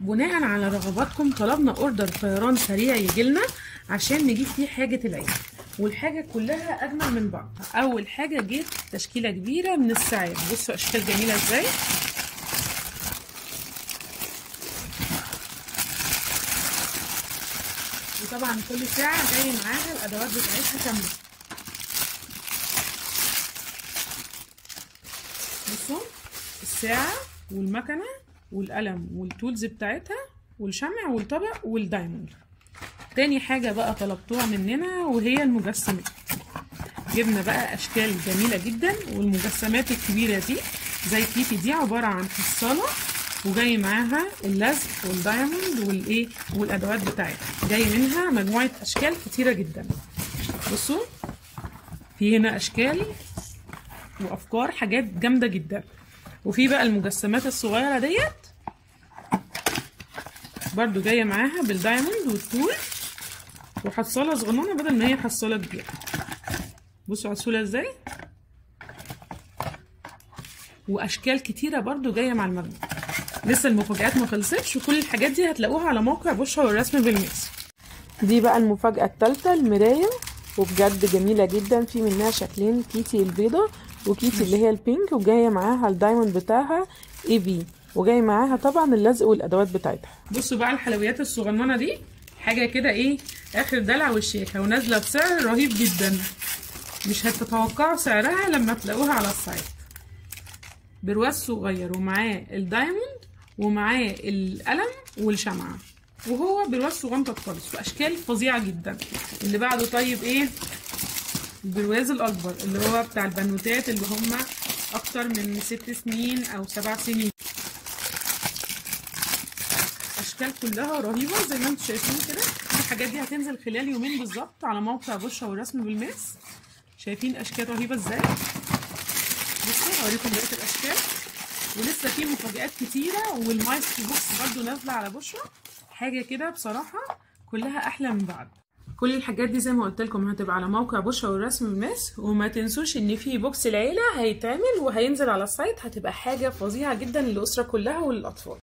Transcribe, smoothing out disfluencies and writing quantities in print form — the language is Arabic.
بناء على رغباتكم طلبنا اوردر طيران سريع يجيلنا عشان نجيب فيه حاجة العيد، والحاجة كلها اجمل من بعض. اول حاجة جيب تشكيلة كبيرة من الساعات، بصوا اشكال جميلة ازاي. وطبعا كل ساعة جاي معاها الادوات بتاعتها كاملة. بصوا الساعة والمكنة والقلم والتولز بتاعتها والشمع والطبق والدايموند. تاني حاجة بقى طلبتوها مننا وهي المجسمات. جبنا بقى اشكال جميلة جدا، والمجسمات الكبيرة دي زي كيتي دي عبارة عن حصالة وجاي معاها اللزق والدايموند والايه والادوات بتاعتها، جاي منها مجموعة اشكال كتيرة جدا. بصوا في هنا اشكال وافكار حاجات جامدة جدا. وفي بقى المجسمات الصغيرة ديت برضو جاية معاها بالدايموند والطول وحصالة صغننة بدل ما هي حصالة كبيرة. بصوا عسولة ازاي، واشكال كتيرة برضو جاية مع المجموعة. لسه المفاجآت ما خلصتش، وكل الحاجات دي هتلاقوها على موقع بشرى والرسم بالمقاس. دي بقى المفاجأة التالتة، المراية، وبجد جميلة جدا. في منها شكلين، كيتي البيضة وكيتي اللي هي البينك، وجاية معاها الدايموند بتاعها اي بي، وجاي معاها طبعا اللزق والادوات بتاعتها. بصوا بقى الحلويات الصغننة دي حاجة كده ايه اخر دلع والشياكة، ونازلة بسعر رهيب جدا، مش هتتوقعوا سعرها لما تلاقوها على السايت. برواز صغير ومعاه الدايموند ومعاه القلم والشمعة، وهو برواز صغنطط خالص واشكال فظيعة جدا. اللي بعده طيب ايه البرواز الاكبر اللي هو بتاع البنوتات اللي هم اكتر من 6 سنين او 7 سنين. اشكال كلها رهيبه زي ما انتم شايفين كده. الحاجات دي هتنزل خلال يومين بالظبط على موقع بشرى والرسم بالماس. شايفين اشكال رهيبه ازاي. بصوا هوريكم بقيه الاشكال، ولسه في مفاجآت كتيره، والمايسترو بوكس برده نازله على بشرى. حاجه كده بصراحه كلها احلى من بعض. كل الحاجات دي زي ما قلت لكم هتبقى على موقع بشرى والرسم بالماس. وما تنسوش ان في بوكس العيله هيتعمل وهينزل على السايت، هتبقى حاجه فظيعه جدا للاسره كلها وللاطفال.